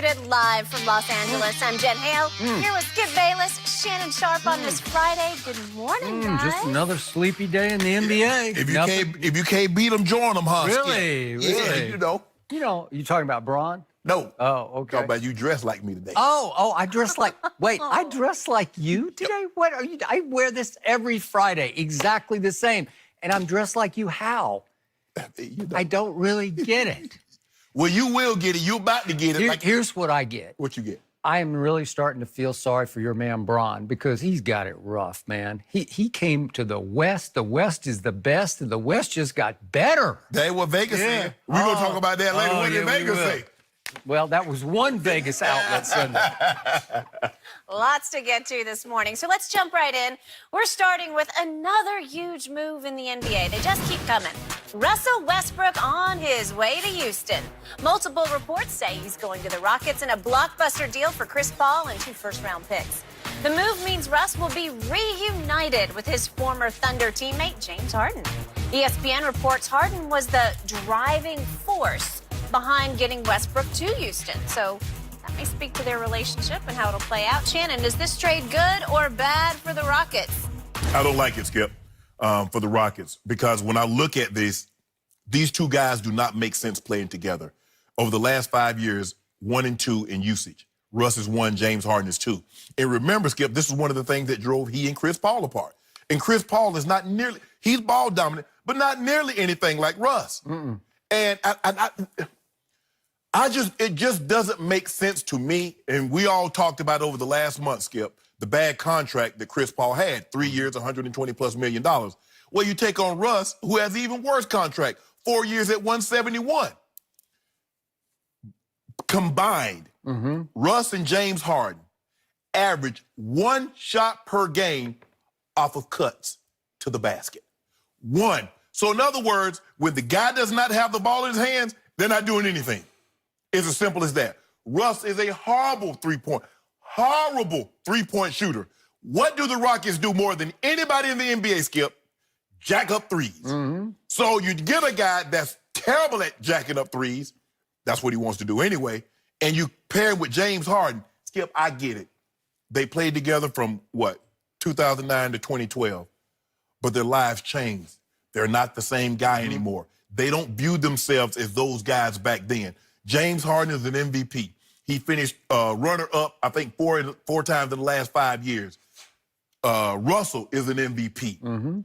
Live from Los Angeles, I'm Jen Hale, here with Skip Bayless, Shannon Sharpe on this Friday. Good morning, guys. Just another sleepy day in the NBA. If you can't beat them, join them, huh? Really? Skip? Yeah, Really? You talking about Braun? No. Oh, okay. Talking about you dressed like me today. I dress like, wait, I dress like you today? What are you, I wear this every Friday, exactly the same. And I'm dressed like you, how? I don't really get it. Well, you will get it. You're about to get it. Here's what I get. What you get? I am really starting to feel sorry for your man, Braun, because he's got it rough, man. He came to the West. The West is the best, and the West just got better. That's what Vegas said. We're going to talk about that later. What did Vegas say? Well, that was one Vegas outlet Sunday. Lots to get to this morning, so let's jump right in. We're starting with another huge move in the NBA. They just keep coming. Russell Westbrook on his way to Houston. Multiple reports say he's going to the Rockets in a blockbuster deal for Chris Paul and 2 first-round picks. The move means Russ will be reunited with his former Thunder teammate, James Harden. ESPN reports Harden was the driving force behind getting Westbrook to Houston. So that may speak to their relationship and how it'll play out. Shannon, is this trade good or bad for the Rockets? I don't like it, Skip, for the Rockets, because when I look at this, these two guys do not make sense playing together. Over the last 5 years, 1 and 2 in usage. Russ is 1, James Harden is 2. And remember, Skip, this is one of the things that drove he and Chris Paul apart. And Chris Paul is not nearly, he's ball dominant, but not nearly anything like Russ. And it just doesn't make sense to me. And we all talked about over the last month, Skip, the bad contract that Chris Paul had, 3 years, $120+ million. Well, you take on Russ, who has an even worse contract, 4 years at 171. Combined, Russ and James Harden average 1 shot per game off of cuts to the basket. 1. So in other words, when the guy does not have the ball in his hands, they're not doing anything. It's as simple as that. Russ is a horrible three-point shooter. What do the Rockets do more than anybody in the NBA, Skip? Jack up threes. So you get a guy that's terrible at jacking up threes. That's what he wants to do anyway. And you pair him with James Harden. Skip, I get it. They played together from, 2009 to 2012. But their lives changed. They're not the same guy anymore. They don't view themselves as those guys back then. James Harden is an MVP. He finished runner-up, I think, four times in the last 5 years. Russell is an MVP.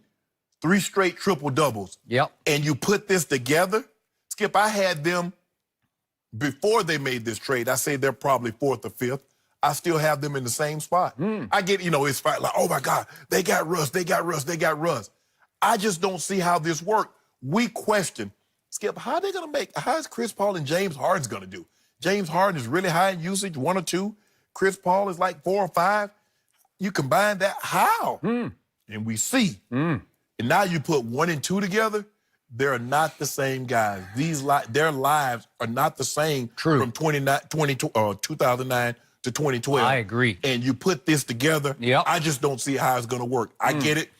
3 straight triple-doubles. Yep. And you put this together, Skip, I had them before they made this trade. I say they're probably 4th or 5th. I still have them in the same spot. I get, it's like, oh, my God, they got Russ, they got Russ, they got Russ. I just don't see how this worked. We question, Skip, how is Chris Paul and James Harden's going to do? James Harden is really high in usage, 1 or 2. Chris Paul is like 4 or 5. You combine that, how? And we see. And now you put 1 and 2 together, they're not the same guys. Their lives are not the same from 2009 to 2012. I agree. And you put this together, I just don't see how it's going to work. I get it.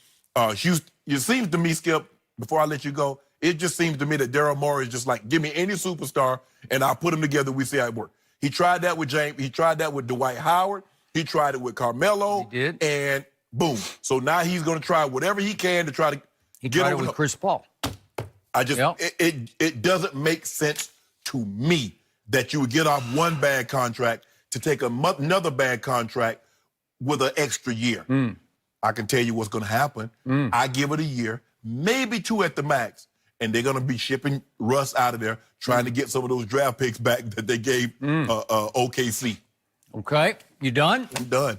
Houston, it seems to me, Skip, before I let you go, it just seems to me that Daryl Morey is just like, give me any superstar, and I'll put them together, we see how it works. He tried that with James. He tried that with Dwight Howard. He tried it with Carmelo. He did. And boom. So now he's going to try whatever he can to try to get over with Chris Paul. It doesn't make sense to me that you would get off 1 bad contract to take another bad contract with an extra year. I can tell you what's going to happen. I give it a year, maybe 2 at the max, and they're going to be shipping Russ out of there, trying to get some of those draft picks back that they gave OKC. Okay, you done? I'm done.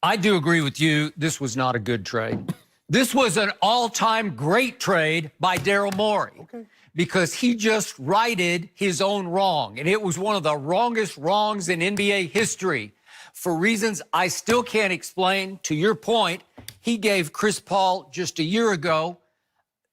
I do agree with you. This was not a good trade. This was an all-time great trade by Daryl Morey because he just righted his own wrong, and it was one of the wrongest wrongs in NBA history. For reasons I still can't explain, to your point, he gave Chris Paul just a year ago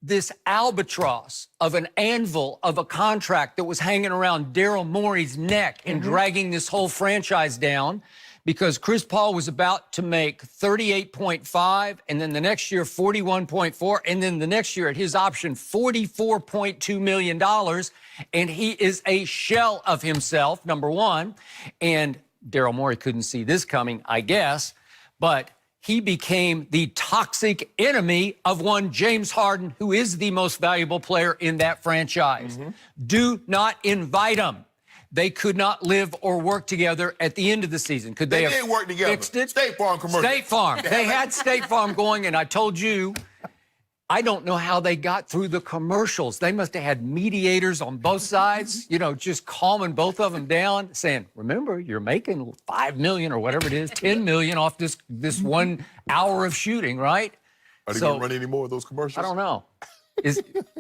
this albatross of an anvil of a contract that was hanging around Daryl Morey's neck and dragging this whole franchise down because Chris Paul was about to make 38.5, and then the next year 41.4, and then the next year at his option $44.2 million, and he is a shell of himself, number one. And Daryl Morey couldn't see this coming, I guess, but he became the toxic enemy of one James Harden, who is the most valuable player in that franchise. Do not invite him. They could not live or work together at the end of the season. Could they did work together. Fixed it? State Farm commercial. State Farm. They had State Farm going, and I told you, I don't know how they got through the commercials. They must have had mediators on both sides, you know, just calming both of them down, saying, remember, you're making $5 million or whatever it is, $10 million off this 1 hour of shooting, right? Are they going to run any more of those commercials? I don't know.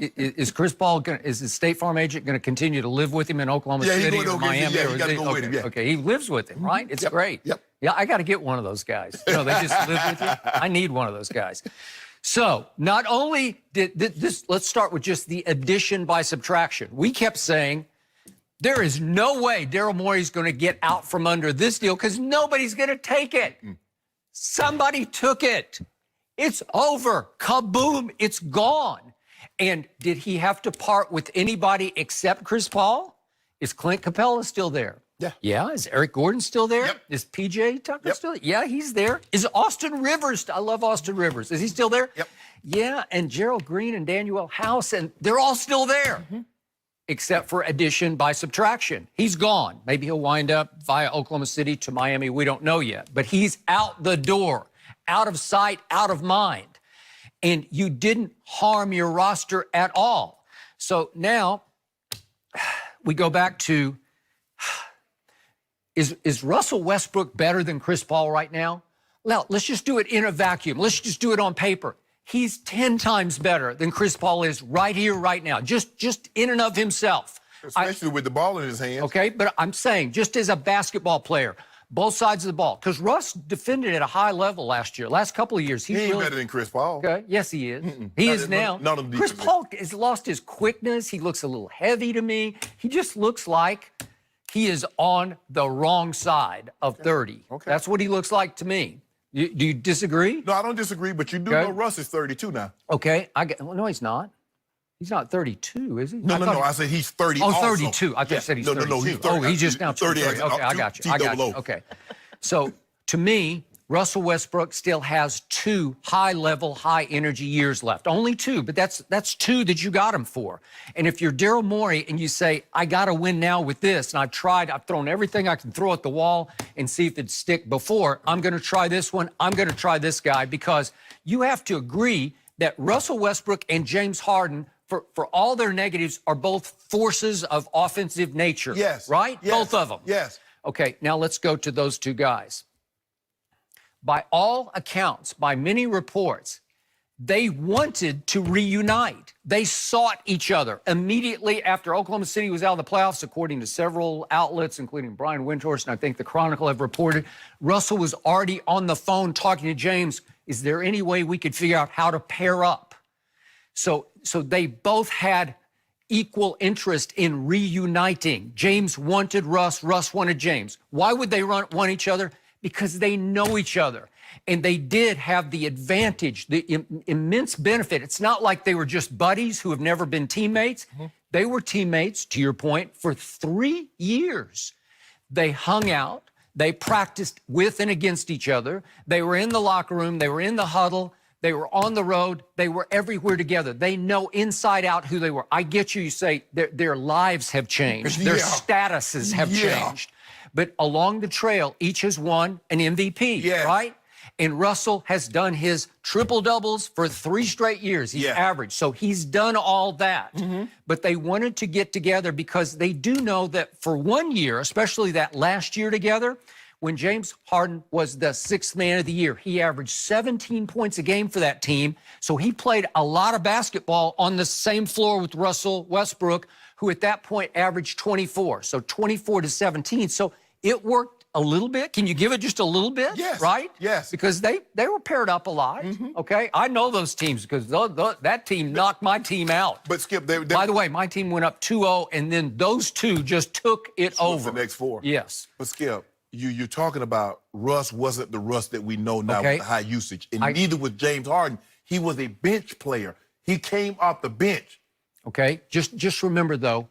Is Chris Paul is his State Farm agent going to continue to live with him in Oklahoma City or Miami? Yeah, he got to go with him. Yeah. Okay, he lives with him, right? It's great. Yep. Yeah, I got to get one of those guys. You know, they just live with you. I need one of those guys. So not only did this, let's start with just the addition by subtraction. We kept saying there is no way Daryl Morey is going to get out from under this deal because nobody's going to take it. Somebody took it. It's over. Kaboom. It's gone. And did he have to part with anybody except Chris Paul? Is Clint Capella still there? Yeah. Yeah. Is Eric Gordon still there? Yep. Is PJ Tucker Yep. still there? Yeah, he's there. Is Austin Rivers? I love Austin Rivers. Is he still there? Yep. Yeah, and Gerald Green and Daniel House, and they're all still there. Except for addition by subtraction. He's gone. Maybe he'll wind up via Oklahoma City to Miami. We don't know yet. But he's out the door, out of sight, out of mind. And you didn't harm your roster at all. So now we go back to, is Russell Westbrook better than Chris Paul right now? Well, let's just do it in a vacuum. Let's just do it on paper. He's 10 times better than Chris Paul is right here, right now, just in and of himself. Especially with the ball in his hands. Okay, but I'm saying just as a basketball player, both sides of the ball. Because Russ defended at a high level last year. Last couple of years, He ain't better than Chris Paul. Okay, yes, he is. He is now. None of the Chris defense. Paul has lost his quickness. He looks a little heavy to me. He just looks like he is on the wrong side of 30. Okay. That's what he looks like to me. Do you disagree? No, I don't disagree, but you do know Russ is 32 now. Okay, well, no, he's not. He's not 32, is he? No, I said he's 30 Oh, also. 32. I thought you said he's 32. No, he's 30. Oh, he's just now 30. 30. Okay, I got you. I got you. Okay. So, to me, Russell Westbrook still has 2 high-level, high-energy years left. Only 2, but that's 2 that you got him for. And if you're Daryl Morey and you say, I got to win now with this, and I've thrown everything I can throw at the wall and see if it'd stick before, I'm going to try this one, I'm going to try this guy, because you have to agree that Russell Westbrook and James Harden, for all their negatives, are both forces of offensive nature. Yes. Right? Yes. Both of them. Yes. Okay, now let's go to those 2 guys. By all accounts, by many reports, they wanted to reunite. They sought each other immediately after Oklahoma City was out of the playoffs, according to several outlets, including Brian Windhorst and I think the Chronicle have reported. Russell was already on the phone talking to James. Is there any way we could figure out how to pair up? So they both had equal interest in reuniting. James wanted Russ, Russ wanted James. Why would they want each other? Because they know each other. And they did have the advantage, the immense benefit. It's not like they were just buddies who have never been teammates. They were teammates, to your point, for 3 years. They hung out. They practiced with and against each other. They were in the locker room. They were in the huddle. They were on the road. They were everywhere together. They know inside out who they were. I get you. You say their lives have changed. Their statuses have changed. But along the trail, each has won an MVP, right? And Russell has done his triple-doubles for 3 straight years. He's averaged. So he's done all that. But they wanted to get together because they do know that for 1 year, especially that last year together, when James Harden was the 6th man of the year, he averaged 17 points a game for that team. So he played a lot of basketball on the same floor with Russell Westbrook, who at that point averaged 24. So 24 to 17. So it worked a little bit. Can you give it just a little bit? Yes. Right? Yes. Because they were paired up a lot. Okay? I know those teams because that team knocked my team out. But Skip, by the way, my team went up 2-0, and then those 2 just took it over. The next 4. Yes. But Skip, you're talking about Russ wasn't the Russ that we know now Okay. with the high usage, and neither was James Harden. He was a bench player. He came off the bench. Okay, just remember though,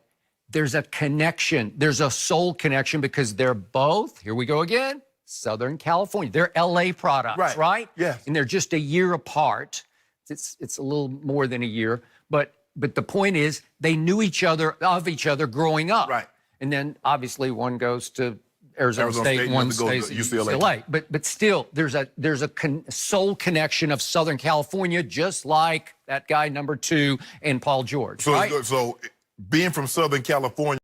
there's a connection. There's a soul connection because they're both, here we go again, Southern California. They're LA products, right? Yes. And they're just a year apart. It's a little more than a year, but the point is they knew each other growing up. Right. And then obviously one goes to Arizona State, and one the other goes stays to at UCLA. But still, there's a soul connection of Southern California, just like that guy number 2 and Paul George. So, right? so being from Southern California.